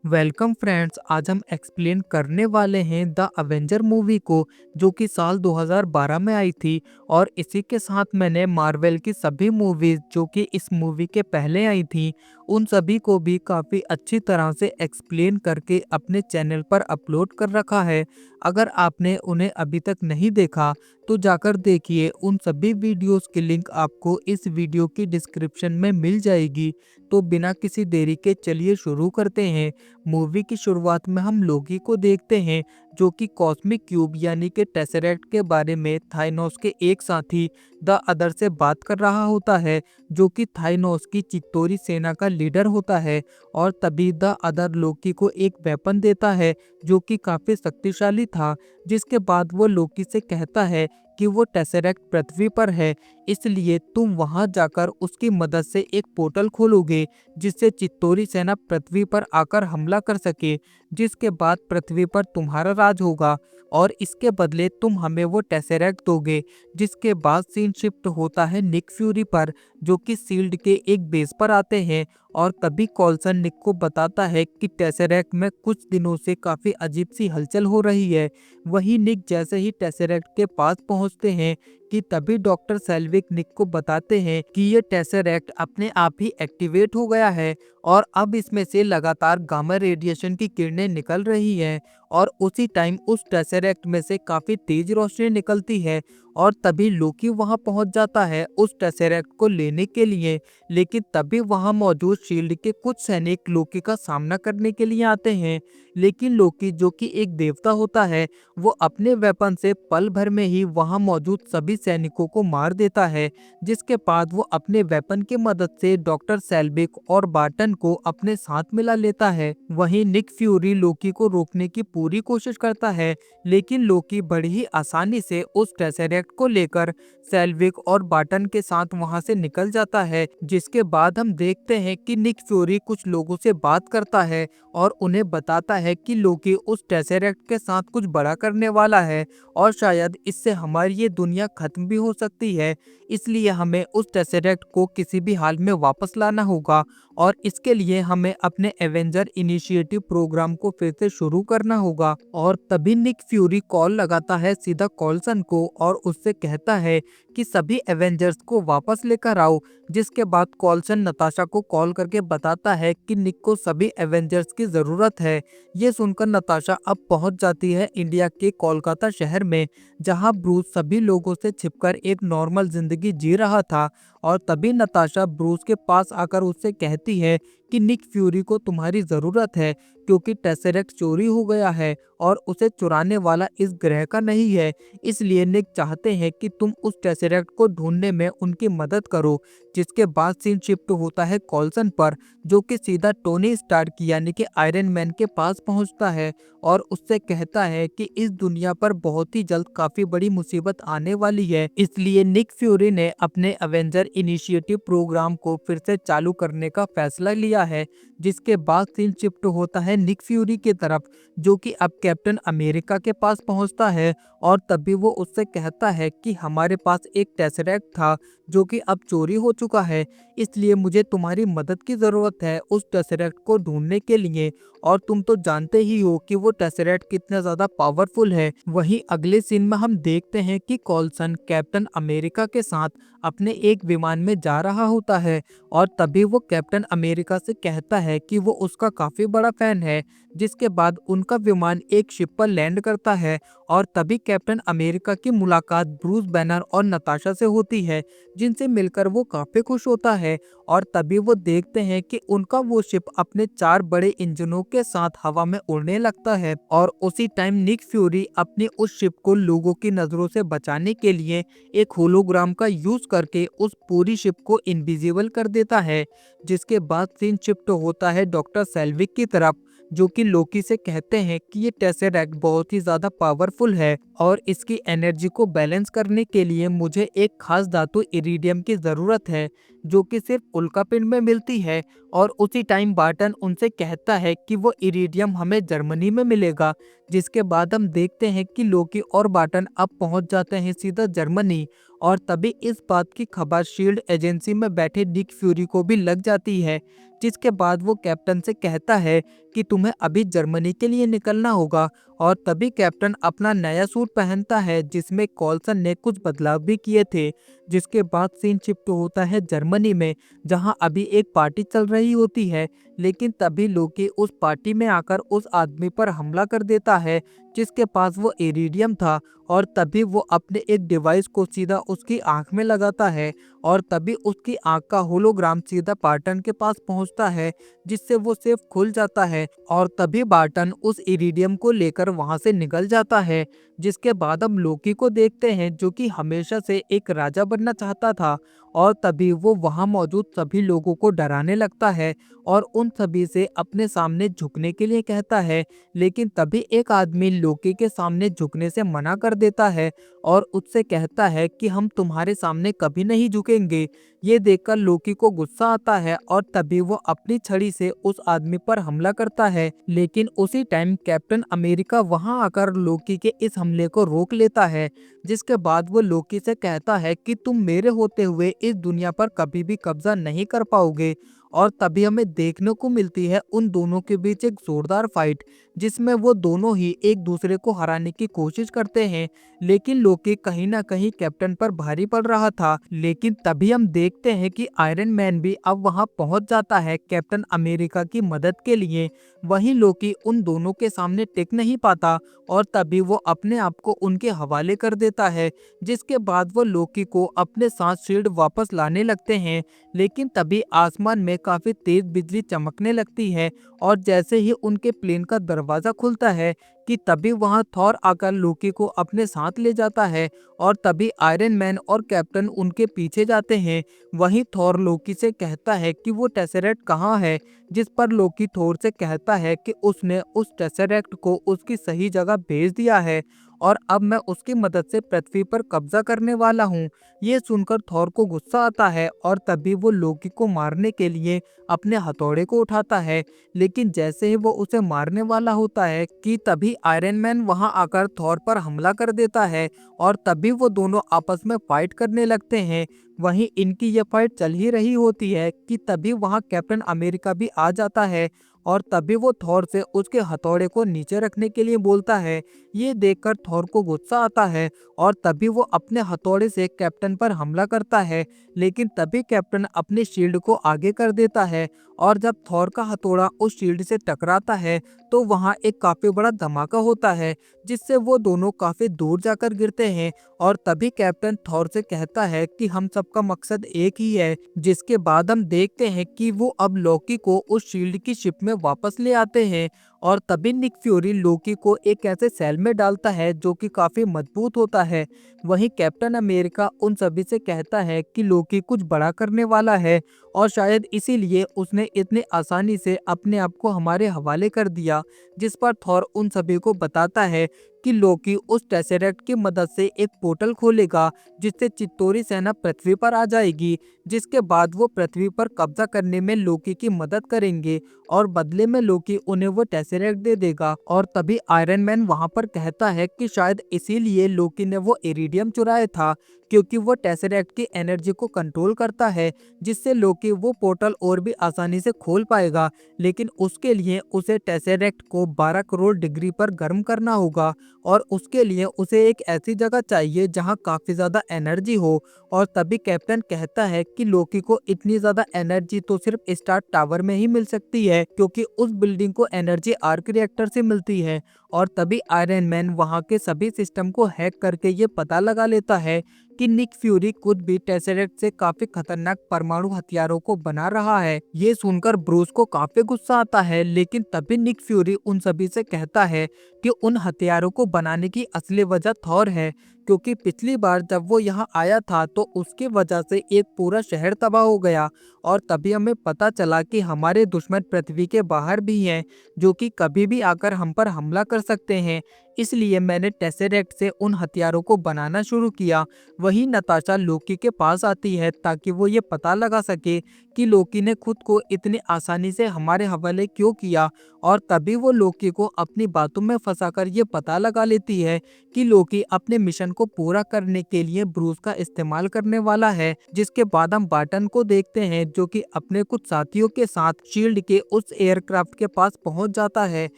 Welcome friends, आज हम explain करने वाले हैं द अवेंजर मूवी को, जो कि साल 2012 में आई थी। और इसी के साथ मैंने मार्वल की सभी मूवीज जो कि इस मूवी के पहले आई थी, उन सभी को भी काफ़ी अच्छी तरह से एक्सप्लेन करके अपने चैनल पर अपलोड कर रखा है। अगर आपने उन्हें अभी तक नहीं देखा तो जाकर देखिए। उन सभी वीडियोस की लिंक आपको इस वीडियो की डिस्क्रिप्शन में मिल जाएगी। तो बिना किसी देरी के चलिए शुरू करते हैं। मूवी की शुरुआत में हम लोकी को देखते हैं, जो कि कॉस्मिक क्यूब यानी कि टेसरेक्ट के बारे में थाइनोस के एक साथी द अदर से बात कर रहा होता है, जो कि थाइनोस की चित्तौरी सेना का लीडर होता है। और तभी द अदर लोकी को एक वेपन देता है जो कि काफी शक्तिशाली था। जिसके बाद वो लोकी से कहता है कि वो टेसरेक्ट पृथ्वी पर है, इसलिए तुम वहां जाकर उसकी मदद से एक पोर्टल खोलोगे जिससे चित्तौरी सेना पृथ्वी पर आकर हमला कर सके, जिसके बाद पृथ्वी पर तुम्हारा राज होगा और इसके बदले तुम हमें वो टेसरेक्ट दोगे। जिसके बाद सीन शिफ्ट होता है निक फ्यूरी पर, जो कि शील्ड के एक बेस पर आते हैं। और तभी कॉल्सन निक को बताता है कि टेसरेक्ट में कुछ दिनों से काफी अजीब सी हलचल हो रही है। वहीं निक जैसे ही टेसरेक्ट के पास पहुंचते हैं कि तभी डॉक्टर सेल्विक निक को बताते हैं कि ये टेसरेक्ट अपने आप ही एक्टिवेट हो गया है और अब इसमें से लगातार गामा रेडिएशन की किरणें निकल रही हैं। और उसी टाइम उस टेसरेक्ट में से काफी तेज रोशनी निकलती है। और तभी लोकी वहां पहुंच जाता है उस टेसरेक्ट को लेने के लिए। लेकिन तभी वहां मौजूद शील्ड के कुछ सैनिक लोकी का सामना करने के लिए आते हैं। लेकिन लोकी, जो कि एक देवता होता है, वो अपने वेपन से पल भर में ही वहां मौजूद सभी सैनिकों को मार देता है। जिसके बाद वो अपने वेपन की मदद से डॉक्टर सेल्विक और बार्टन को अपने साथ मिला लेता है। वहीं निक फ्यूरी लोकी को रोकने की पूरी कोशिश करता है, लेकिन लोकी बड़ी ही आसानी से उस टेसरेक्ट को लेकर सेल्विक और बार्टन के साथ वहां से निकल जाता है। जिसके बाद हम देखते हैं कि निक फ्यूरी कुछ लोगों से बात करता है और उन्हें बताता है कि लोकी उस टेसरेक्ट के साथ कुछ बड़ा करने वाला है और शायद इससे हमारी ये दुनिया खत्म भी हो सकती है। इसलिए हमें उस टेसरेक्ट को किसी भी हाल में वापस लाना होगा और इसके लिए हमें अपने एवेंजर इनिशिएटिव प्रोग्राम को फिर से शुरू करना होगा। और तभी निक फ्यूरी कॉल लगाता है सीधा कॉल्सन को और उससे कहता है कि सभी एवेंजर्स को वापस लेकर आओ। जिसके बाद कॉल्सन नताशा को कॉल करके बताता है कि निक को सभी एवेंजर्स की जरूरत है। ये सुनकर नताशा अब पहुंच जाती है इंडिया के कोलकाता शहर में, जहां ब्रूस सभी लोगों से छिपकर एक नॉर्मल जिंदगी जी रहा था। और तभी नताशा ब्रूस के पास आकर उससे कहती है कि निक फ्यूरी को तुम्हारी जरूरत है, क्योंकि टेसरेक्ट चोरी हो गया है और उसे चुराने वाला इस ग्रह का नहीं है। इसलिए निक चाहते हैं कि तुम उस टेसरेक्ट को ढूंढने में उनकी मदद करो। जिसके बाद सीन शिफ्ट होता है कॉल्सन पर, जो कि सीधा टोनी स्टार्क यानी कि आयरन मैन के पास पहुंचता है और उससे कहता है कि इस दुनिया पर बहुत ही जल्द काफी बड़ी मुसीबत आने वाली है। इसलिए निक फ्यूरी ने अपने अवेंजर इनिशिएटिव प्रोग्राम को फिर से चालू करने का फैसला लिया है। जिसके बाद सीन शिफ्ट होता है निक फ्यूरी की तरफ, जो कि अब कैप्टन अमेरिका के पास पहुंचता है और तभी वो उससे कहता है कि हमारे पास एक टेसरेक्ट था जो कि अब चोरी हो चुका है, इसलिए मुझे तुम्हारी मदद की जरूरत है उस टेसरेक्ट को ढूंढने के लिए। और तुम तो जानते ही हो कि वो टेसरेक्ट कितना ज्यादा पावरफुल है। वहीं अगले सीन में हम देखते हैं कि कॉल्सन कैप्टन अमेरिका के साथ अपने एक विमान में जा रहा होता है और तभी वो कैप्टन अमेरिका से कहता है कि वो उसका काफी बड़ा फैन है। जिसके बाद उनका विमान एक शिप पर लैंड करता है और तभी कैप्टन अमेरिका की मुलाकात ब्रूस बैनर और नताशा से होती है, जिनसे मिलकर वो काफी खुश होता है। और तभी वो देखते हैं कि उनका वो शिप अपने 4 बड़े इंजनों के साथ हवा में उड़ने लगता है। और उसी टाइम निक फ्यूरी अपनी उस शिप को लोगों की नजरों से बचाने के लिए एक होलोग्राम का यूज करके उस पूरी शिप को इनविजिबल कर देता है। जिसके बाद सीन शिफ्ट होता है डॉक्टर सेल्विक की तरफ, जो कि लोकी से कहते हैं कि ये टेसरेक्ट बहुत ही ज्यादा पावरफुल है और इसकी एनर्जी को बैलेंस करने के लिए मुझे एक खास धातु इरिडियम की जरूरत है, जो कि सिर्फ उल्कापिंड में मिलती है। और उसी टाइम बार्टन उनसे कहता है कि वो इरिडियम हमें जर्मनी में मिलेगा। जिसके बाद हम देखते हैं कि लोकी और बार्टन अब पहुंच जाते हैं सीधा जर्मनी। और तभी इस बात की खबर शील्ड एजेंसी में बैठे निक फ्यूरी को भी लग जाती है। जिसके बाद वो कैप्टन से कहता है कि तुम्हें अभी जर्मनी के लिए निकलना होगा। और तभी कैप्टन अपना नया सूट पहनता है जिसमें कॉल्सन ने कुछ बदलाव भी किए थे। जिसके बाद सीन शिफ्ट होता है जर्मनी में, जहां अभी एक पार्टी चल रही होती है। लेकिन तभी लोकी उस पार्टी में आकर उस आदमी पर हमला कर देता है जिसके पास वो इरिडियम था। और तभी वो अपने एक डिवाइस को सीधा उसकी आंख में लगाता है और तभी उसकी आंख का होलोग्राम सीधा बार्टन के पास पहुंचता है, जिससे वो सेफ खुल जाता है। और तभी बार्टन उस इरिडियम को लेकर वहां से निकल जाता है। जिसके बाद हम लोकी को देखते हैं जो कि हमेशा से एक राजा बनना चाहता था। और तभी वो वहां मौजूद सभी लोगों को डराने लगता है और उन सभी से अपने सामने झुकने के लिए कहता है। लेकिन तभी एक आदमी लोकी के सामने झुकने से मना कर देता है और उससे कहता है कि हम तुम्हारे सामने कभी नहीं झुकेंगे। ये देखकर लोकी को गुस्सा आता है और तभी वो अपनी छड़ी से उस आदमी पर हमला करता है। लेकिन उसी टाइम कैप्टन अमेरिका वहां आकर लोकी के इस हमले को रोक लेता है। जिसके बाद वो लोकी से कहता है कि तुम मेरे होते हुए इस दुनिया पर कभी भी कब्जा नहीं कर पाओगे। और तभी हमें देखने को मिलती है उन दोनों के बीच एक जोरदार फाइट, जिसमें वो दोनों ही एक दूसरे को हराने की कोशिश करते हैं। लेकिन लोकी कहीं ना कहीं कैप्टन पर भारी पड़ रहा था। लेकिन तभी हम देखते हैं कि आयरन मैन भी अब वहां पहुंच जाता है कैप्टन अमेरिका की मदद के लिए। वहीं लोकी उन दोनों के सामने टिक नहीं पाता और तभी वो अपने आप को उनके हवाले कर देता है। जिसके बाद वो लोकी को अपने साथ शील्ड वापस लाने लगते हैं। लेकिन तभी आसमान में काफी तेज बिजली चमकने लगती है और जैसे ही उनके प्लेन का दरवाजा खुलता है कि तभी वहां थॉर आकर लोकी को अपने साथ ले जाता है। और तभी आयरन मैन और कैप्टन उनके पीछे जाते हैं। वहीं थॉर लोकी से कहता है कि वो टेसरेक्ट कहाँ है, जिस पर लोकी थॉर से कहता है कि उसने उस टेसरेक्ट को उसकी सही जगह भेज दिया है और अब मैं उसकी मदद से पृथ्वी पर कब्जा करने वाला हूँ। ये सुनकर थॉर को गुस्सा आता है और तभी वो लोकी को मारने के लिए अपने हथौड़े को उठाता है। लेकिन जैसे ही वो उसे मारने वाला होता है कि तभी आयरन मैन वहां आकर थॉर पर हमला कर देता है और तभी वो दोनों आपस में फाइट करने लगते हैं। वहीं इनकी ये फाइट चल ही रही होती है कि तभी वहां कैप्टन अमेरिका भी आ जाता है और तभी वो थॉर से उसके हथौड़े को नीचे रखने के लिए बोलता है। ये देखकर थॉर को गुस्सा आता है और तभी वो अपने हथौड़े से कैप्टन पर हमला करता है। लेकिन तभी कैप्टन अपने शील्ड को आगे कर देता है और जब थॉर का हथौड़ा उस शील्ड से टकराता है तो वहां एक काफी बड़ा धमाका होता है, जिससे वो दोनों काफी दूर जाकर गिरते हैं। और तभी कैप्टन थॉर से कहता है कि हम सबका मकसद एक ही है। जिसके बाद हम देखते हैं कि वो अब लोकी को उस शील्ड की शिप में वापस ले आते हैं। और तभी निक फ्यूरी लोकी को एक ऐसे सेल में डालता है जो कि काफी मजबूत होता है। वहीं कैप्टन अमेरिका उन सभी से कहता है कि लोकी कुछ बड़ा करने वाला है और शायद इसीलिए उसने इतने आसानी से अपने आप को हमारे हवाले कर दिया। जिस पर थॉर उन सभी को बताता है कि लोकी उस टेसरेक्ट की मदद से एक पोर्टल खोलेगा जिससे चित्तौरी सेना पृथ्वी पर आ जाएगी। जिसके बाद वो पृथ्वी पर कब्जा करने में लोकी की मदद करेंगे और बदले में लोकी उन्हें वो टेसरेक्ट दे देगा। और तभी आयरन मैन वहां पर कहता है कि शायद इसीलिए लोकी ने वो इरिडियम चुराया था, क्योंकि वो टेसरेक्ट की एनर्जी को कंट्रोल करता है, जिससे लोकी वो पोर्टल और भी आसानी से खोल पाएगा। लेकिन उसके लिए उसे टेसरेक्ट को 12 करोड़ डिग्री पर गर्म करना होगा और उसके लिए उसे एक ऐसी जगह चाहिए जहां काफी ज्यादा एनर्जी हो। और तभी कैप्टन कहता है कि लोकी को इतनी ज्यादा एनर्जी तो सिर्फ स्टार टावर में ही मिल सकती है, क्योंकि उस बिल्डिंग को एनर्जी आर्क रिएक्टर से मिलती है। और तभी आयरन मैन वहां के सभी सिस्टम को हैक करके ये पता लगा लेता है कि निक फ्यूरी खुद भी टेसरेक्ट से काफी खतरनाक परमाणु हथियारों को बना रहा है। ये सुनकर ब्रूस को काफी गुस्सा आता है, लेकिन तभी निक फ्यूरी उन सभी से कहता है कि उन हथियारों को बनाने की असली वजह थॉर है, क्योंकि पिछली बार जब वो यहाँ आया था तो उसकी वजह से एक पूरा शहर तबाह हो गया। और तभी हमें पता चला कि हमारे दुश्मन पृथ्वी के बाहर भी हैं, जो कि कभी भी आकर हम पर हमला कर सकते हैं। इसलिए मैंने टेसेरेक्ट से उन हथियारों को बनाना शुरू किया। वहीं नताशा लोकी के पास आती है ताकि वो ये पता लगा सके कि लोकी ने खुद को इतनी आसानी से हमारे हवाले क्यों किया, और तभी वो लोकी को अपनी बातों में फंसाकर ये पता लगा लेती है कि लोकी अपने मिशन को पूरा करने के लिए ब्रूस का इस्तेमाल करने वाला है। जिसके बाद हम बार्टन को देखते हैं जो कि अपने कुछ साथियों के साथ शील्ड के उस एयरक्राफ्ट के पास पहुंच जाता है,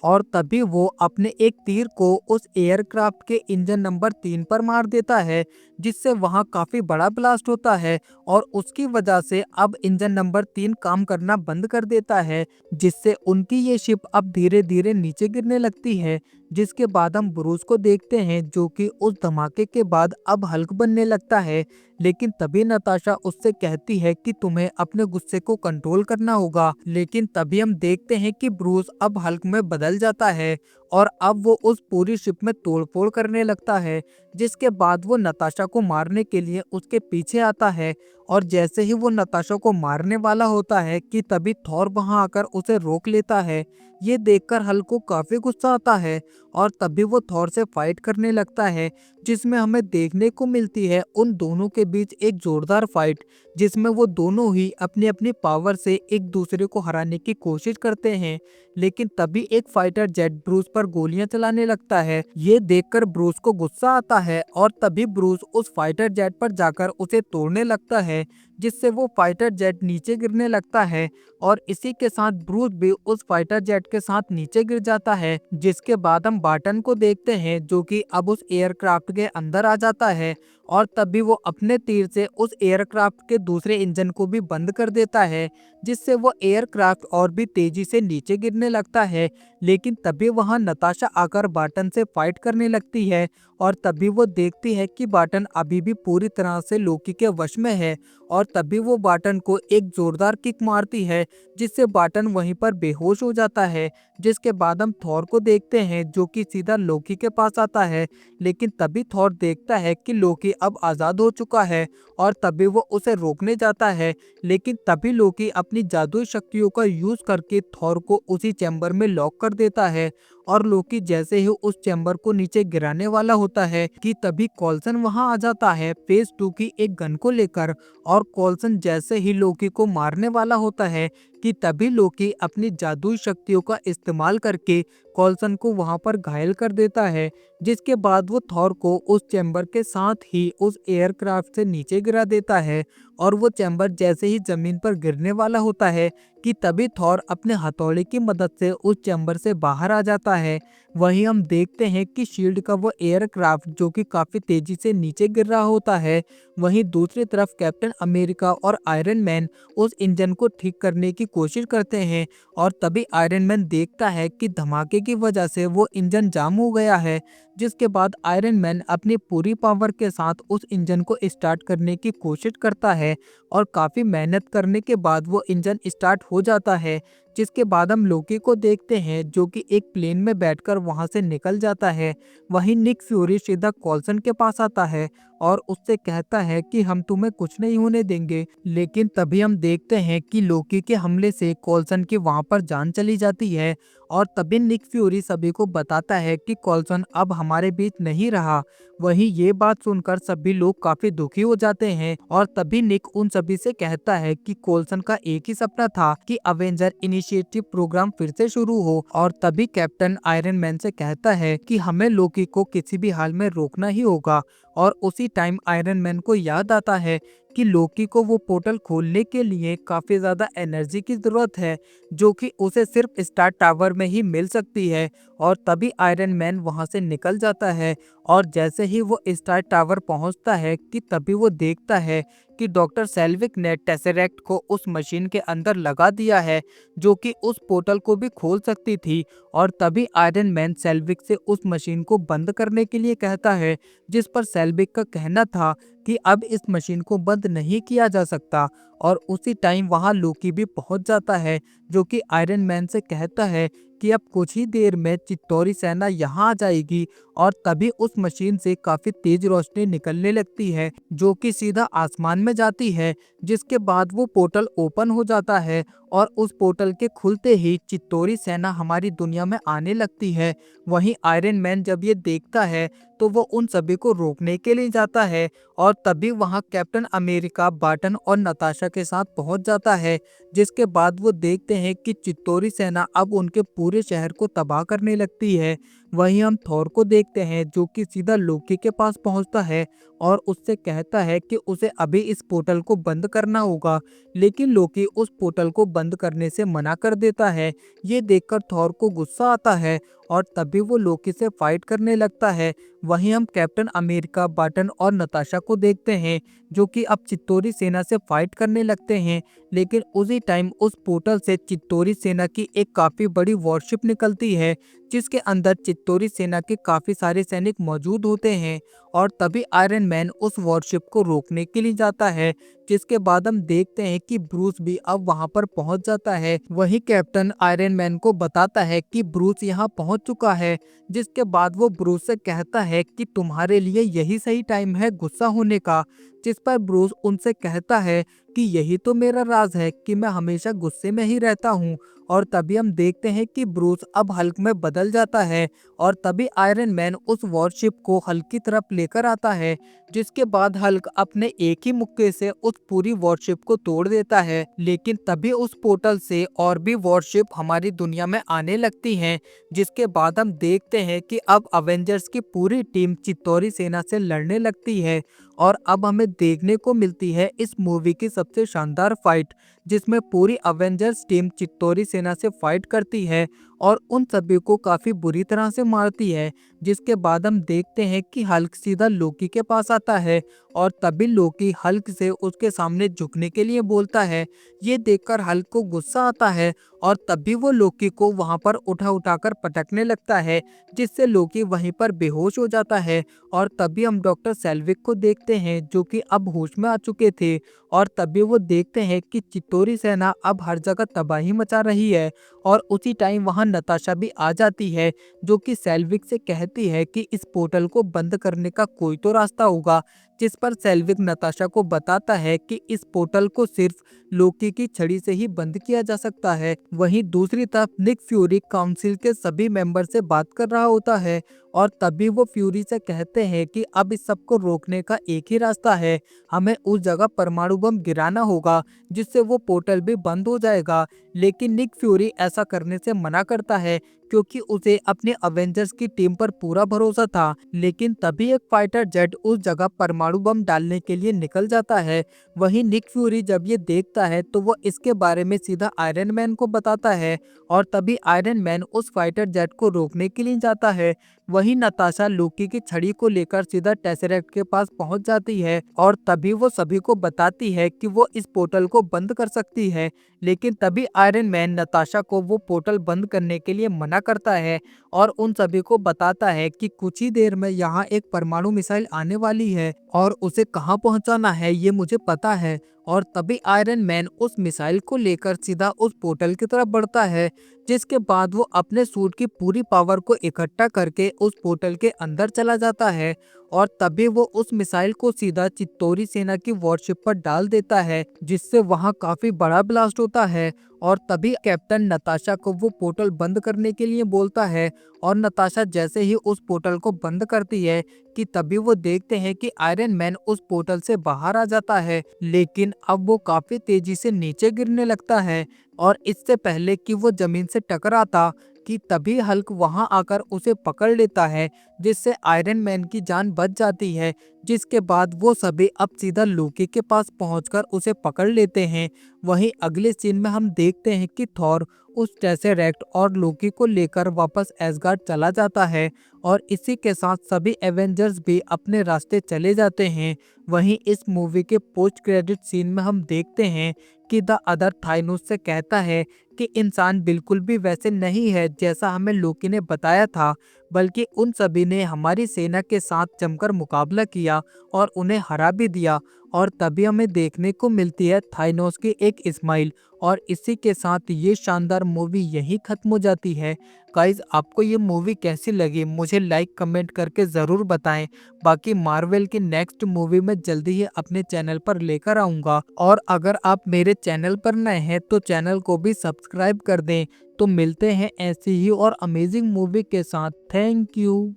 और तभी वो अपने एक तीर को उस एयरक्राफ्ट के इंजन नंबर 3 पर मार देता है, जिससे वहां काफी बड़ा ब्लास्ट होता है और उसकी वजह से अब इंजन नंबर 3 काम करना बंद कर देता है, जिससे उनकी ये शिप अब धीरे धीरे नीचे गिरने लगती है। जिसके बाद हम ब्रूस को देखते हैं जो कि उस धमाके के बाद अब हल्क बनने लगता है, लेकिन तभी नताशा उससे कहती है कि तुम्हें अपने गुस्से को कंट्रोल करना होगा। लेकिन तभी हम देखते हैं कि ब्रूस अब हल्क में बदल जाता है और अब वो उस पूरी शिप में तोड़फोड़ करने लगता है। जिसके बाद वो नताशा को मारने के लिए उसके पीछे आता है, और जैसे ही वो नताशा को मारने वाला होता है कि तभी थॉर वहां आकर उसे रोक लेता है। ये देखकर हल्क को काफी गुस्सा आता है और तभी वो थॉर से फाइट करने लगता है, जिसमें हमें देखने को मिलती है उन दोनों के बीच एक जोरदार फाइट, जिसमें वो दोनों ही अपनी अपनी पावर से एक दूसरे को हराने की कोशिश करते हैं। लेकिन तभी एक फाइटर जेट ब्रूस पर गोलियां चलाने लगता है। ये देखकर ब्रूस को गुस्सा आता है और तभी ब्रूस उस फाइटर जेट पर जाकर उसे तोड़ने लगता है, जिससे वो फाइटर जेट नीचे गिरने लगता है, और इसी के साथ ब्रूस भी उस फाइटर जेट के साथ नीचे गिर जाता है। जिसके बाद हम बार्टन को देखते हैं जो कि अब उस एयरक्राफ्ट के अंदर आ जाता है, और तभी वो अपने तीर से उस एयरक्राफ्ट के दूसरे इंजन को भी बंद कर देता है, जिससे वो एयरक्राफ्ट और भी तेजी से नीचे गिरने लगता है। लेकिन तभी वहां नताशा आकर बार्टन से फाइट करने लगती है, और तभी वो देखती है कि बार्टन अभी भी पूरी तरह से लोकी के वश में है, और तभी वो बार्टन को एक जोरदार किक मारती है, जिससे बार्टन वहीं पर बेहोश हो जाता है। जिसके बाद हम थॉर को देखते हैं जो कि सीधा लोकी के पास आता है, लेकिन तभी थॉर देखता है कि लोकी अब आज़ाद हो चुका है, और तभी वो उसे रोकने जाता है। लेकिन तभी लोकी अपनी जादुई शक्तियों का यूज करके थॉर को उसी चैम्बर में लॉक कर देता है, और लोकी जैसे ही उस चैम्बर को नीचे गिराने वाला होता है कि तभी कॉल्सन वहां आ जाता है फेज 2 की एक गन को लेकर, और कॉल्सन जैसे ही लोकी को मारने वाला होता है कि तभी लोकी अपनी जादुई शक्तियों का इस्तेमाल करके कॉल्सन को वहां पर घायल कर देता है। जिसके बाद वो थॉर को उस चैम्बर के साथ ही उस एयरक्राफ्ट से नीचे गिरा देता है, और वो चैम्बर जैसे ही जमीन पर गिरने वाला होता है कि तभी थॉर अपने हथौड़े की मदद से उस चैम्बर से बाहर आ जाता है। वहीं हम देखते हैं कि शील्ड का वो एयरक्राफ्ट जो कि काफी तेजी से नीचे गिर रहा होता है, वहीं दूसरी तरफ कैप्टन अमेरिका और आयरन मैन उस इंजन को ठीक करने की कोशिश करते हैं, और तभी आयरन मैन देखता है कि धमाके की वजह से वो इंजन जाम हो गया है। जिसके बाद आयरन मैन अपनी पूरी पावर के साथ उस इंजन को स्टार्ट करने की कोशिश करता है, और काफी मेहनत करने के बाद वो इंजन स्टार्ट हो जाता है। जिसके बाद हम लोकी को देखते हैं जो कि एक प्लेन में बैठकर वहां से निकल जाता है। वहीं निक फ्यूरी सीधा कॉल्सन के पास आता है और उससे कहता है कि हम तुम्हें कुछ नहीं होने देंगे। लेकिन तभी हम देखते हैं कि लोकी के हमले से कॉल्सन की वहां पर जान चली जाती है, और तभी निक फ्यूरी सभी को बताता है कि कॉल्सन अब हमारे बीच नहीं रहा। वहीं ये बात सुनकर सभी लोग काफी दुखी हो जाते हैं, और तभी निक उन सभी से कहता है कि कॉल्सन का एक ही सपना था कि अवेंजर इनिशिएटिव प्रोग्राम फिर से शुरू हो, और तभी कैप्टन आयरन मैन से कहता है कि हमें लोकी को किसी भी हाल में रोकना ही होगा। और उसी टाइम आयरन मैन को याद आता है कि लोकी को वो पोर्टल खोलने के लिए काफी ज्यादा एनर्जी की जरूरत है, जो कि उसे सिर्फ स्टार टावर में ही मिल सकती है। और तभी आयरन मैन वहां से निकल जाता है, और जैसे ही वो स्टार टावर पहुंचता है कि तभी वो देखता है कि डॉक्टर सेल्विक ने टेसेरेक्ट को उस मशीन के अंदर लगा दिया है जो कि उस पोर्टल को भी खोल सकती थी। और तभी आयरन मैन सेल्विक से उस मशीन को बंद करने के लिए कहता है, जिस पर सेल्विक का कहना था कि अब इस मशीन को बंद नहीं किया जा सकता। और उसी टाइम वहां लोकी भी पहुंच जाता है जो कि आयरन मैन से कहता है कि अब कुछ ही देर में चित्तौरी सेना यहाँ आ जाएगी और तभी उस मशीन से काफी तेज रोशनी निकलने लगती है जो कि सीधा आसमान में जाती है, जिसके बाद वो पोर्टल ओपन हो जाता है और उस पोर्टल के खुलते ही चित्तौरी सेना हमारी दुनिया में आने लगती है। वहीं आयरन मैन जब ये देखता है तो वो उन सभी को रोकने के लिए जाता है और तभी वहाँ कैप्टन अमेरिका बार्टन और नताशा के साथ पहुंच जाता है, जिसके बाद वो देखते हैं कि चित्तौरी सेना अब उनके पूरे शहर को तबाह करने लगती है। वहीं हम थॉर को देखते हैं जो कि सीधा लोकी के पास पहुंचता है और उससे कहता है कि उसे अभी इस पोर्टल को बंद करना होगा, लेकिन लोकी उस पोर्टल को बंद करने से मना कर देता है। ये देखकर थॉर को गुस्सा आता है और तभी वो लोकी से फाइट करने लगता है। वहीं हम कैप्टन अमेरिका बार्टन और नताशा को देखते हैं जो कि अब चित्तौरी सेना से फाइट करने लगते हैं, लेकिन उसी टाइम उस पोर्टल से चित्तौरी सेना की एक काफी बड़ी वॉरशिप निकलती है जिसके अंदर चित्तौरी सेना के काफी सारे सैनिक मौजूद होते हैं और तभी आयरन मैन उस वॉरशिप को रोकने के लिए जाता है, जिसके बाद हम देखते हैं कि ब्रूस भी अब वहां पर पहुंच जाता है। वही कैप्टन आयरन मैन को बताता है कि ब्रूस यहां पहुंच चुका है, जिसके बाद वो ब्रूस से कहता है कि तुम्हारे लिए यही सही टाइम है गुस्सा होने का, जिस पर ब्रूस उनसे कहता है कि यही तो मेरा राज है कि मैं हमेशा गुस्से में ही रहता हूँ। और तभी हम देखते हैं कि ब्रूस अब हल्क में बदल जाता है और तभी आयरन मैन उस वॉरशिप को हल्क की तरफ लेकर आता है, जिसके बाद हल्क अपने एक ही मुक्के से उस पूरी वॉरशिप को तोड़ देता है। लेकिन तभी उस पोर्टल से और भी वॉरशिप हमारी दुनिया में आने लगती हैं, जिसके बाद हम देखते हैं कि अब अवेंजर्स की पूरी टीम चित्तौरी सेना से लड़ने लगती है और अब हमें देखने को मिलती है इस मूवी की सबसे शानदार फाइट, जिसमें पूरी अवेंजर्स टीम चित्तौरी सेना से फाइट करती है और उन सभी को काफी बुरी तरह से मारती है। जिसके बाद हम देखते हैं कि हल्क सीधा लोकी के पास आता है और तभी लोकी हल्क से उसके सामने झुकने के लिए बोलता है। ये देखकर हल्क को गुस्सा आता है और तभी वो लोकी को वहां पर उठा उठाकर पटकने लगता है, जिससे लोकी वहीं पर बेहोश हो जाता है। और तभी हम डॉक्टर सेल्विक को देखते हैं जो कि अब होश में आ चुके थे और तभी वो देखते हैं कि चित्तौरी सेना अब हर जगह तबाही मचा रही है और उसी टाइम वहां नताशा भी आ जाती है जो कि सेल्विक से कहती है कि इस पोर्टल को बंद करने का कोई तो रास्ता होगा, जिस पर सेल्विक नताशा को बताता है कि इस पोर्टल को सिर्फ लोकी की छड़ी से ही बंद किया जा सकता है। वहीं दूसरी तरफ निक फ्यूरी काउंसिल के सभी मेंबर से बात कर रहा होता है और तभी वो फ्यूरी से कहते हैं कि अब इस सब को रोकने का एक ही रास्ता है, हमें उस जगह परमाणु बम गिराना होगा जिससे वो पोर्टल भी बंद हो जाएगा। लेकिन निक फ्यूरी ऐसा करने से मना करता है क्योंकि उसे अपने अवेंजर्स की टीम पर पूरा भरोसा था। लेकिन तभी एक फाइटर जेट उस जगह परमाणु बम डालने के लिए निकल जाता है। वहीं निक फ्यूरी जब ये देखता है तो वो इसके बारे में सीधा आयरन मैन को बताता है और तभी आयरन मैन उस फाइटर जेट को रोकने के लिए जाता है। वहीं नताशा लोकी की छड़ी को लेकर सीधा टेसरेक्ट के पास पहुंच जाती है और तभी वो सभी को बताती है कि वो इस पोर्टल को बंद कर सकती है। लेकिन तभी आयरन मैन नताशा को वो पोर्टल बंद करने के लिए मना करता है और उन सभी को बताता है कि कुछ ही देर में यहाँ एक परमाणु मिसाइल आने वाली है और उसे कहाँ पहुँचाना है ये मुझे पता है। और तभी आयरन मैन उस मिसाइल को लेकर सीधा उस पोर्टल की तरफ बढ़ता है, जिसके बाद वो अपने सूट की पूरी पावर को इकट्ठा करके उस पोर्टल के अंदर चला जाता है और तभी वो उस मिसाइल को सीधा चित्तौरी सेना की वॉरशिप पर डाल देता है, जिससे वहां काफी बड़ा ब्लास्ट होता है। और तभी कैप्टन नताशा को वो पोर्टल बंद करने के लिए बोलता है और नताशा जैसे ही उस पोर्टल को बंद करती है कि तभी वो देखते हैं कि आयरन मैन उस पोर्टल से बाहर आ जाता है, लेकिन अब वो काफी तेजी से नीचे गिरने लगता है और इससे पहले कि वो जमीन से टकराता कि तभी हल्क वहां आकर उसे पकड़ लेता है, जिससे आयरन मैन की जान बच जाती है। जिसके बाद वो सभी अब सीधा लोकी के पास पहुंचकर उसे पकड़ लेते हैं। वहीं अगले सीन में हम देखते हैं कि थॉर उस टेसरेक्ट और लोकी को लेकर वापस एसगार्ड चला जाता है और इसी के साथ सभी एवेंजर्स भी अपने रास्ते चले जाते हैं। वहीं इस मूवी के पोस्ट क्रेडिट सीन में हम देखते हैं कि द अदर थाइनोस से कहता है कि इंसान बिल्कुल भी वैसे नहीं है जैसा हमें लोकी ने बताया था, बल्कि उन सभी ने हमारी सेना के साथ जमकर मुकाबला किया और उन्हें हरा भी दिया और तभी हमें देखने को मिलती है थाइनोस की एक स्माइल। और इसी के साथ ये शानदार मूवी यहीं खत्म हो जाती है। गाइज, आपको ये मूवी कैसी लगी मुझे लाइक कमेंट करके ज़रूर बताएं। बाकी मार्वल की नेक्स्ट मूवी मैं जल्दी ही अपने चैनल पर लेकर आऊँगा, और अगर आप मेरे चैनल पर नए हैं तो चैनल को भी सब्सक्राइब कर दें। तो मिलते हैं ऐसी ही और अमेजिंग मूवी के साथ। Thank you.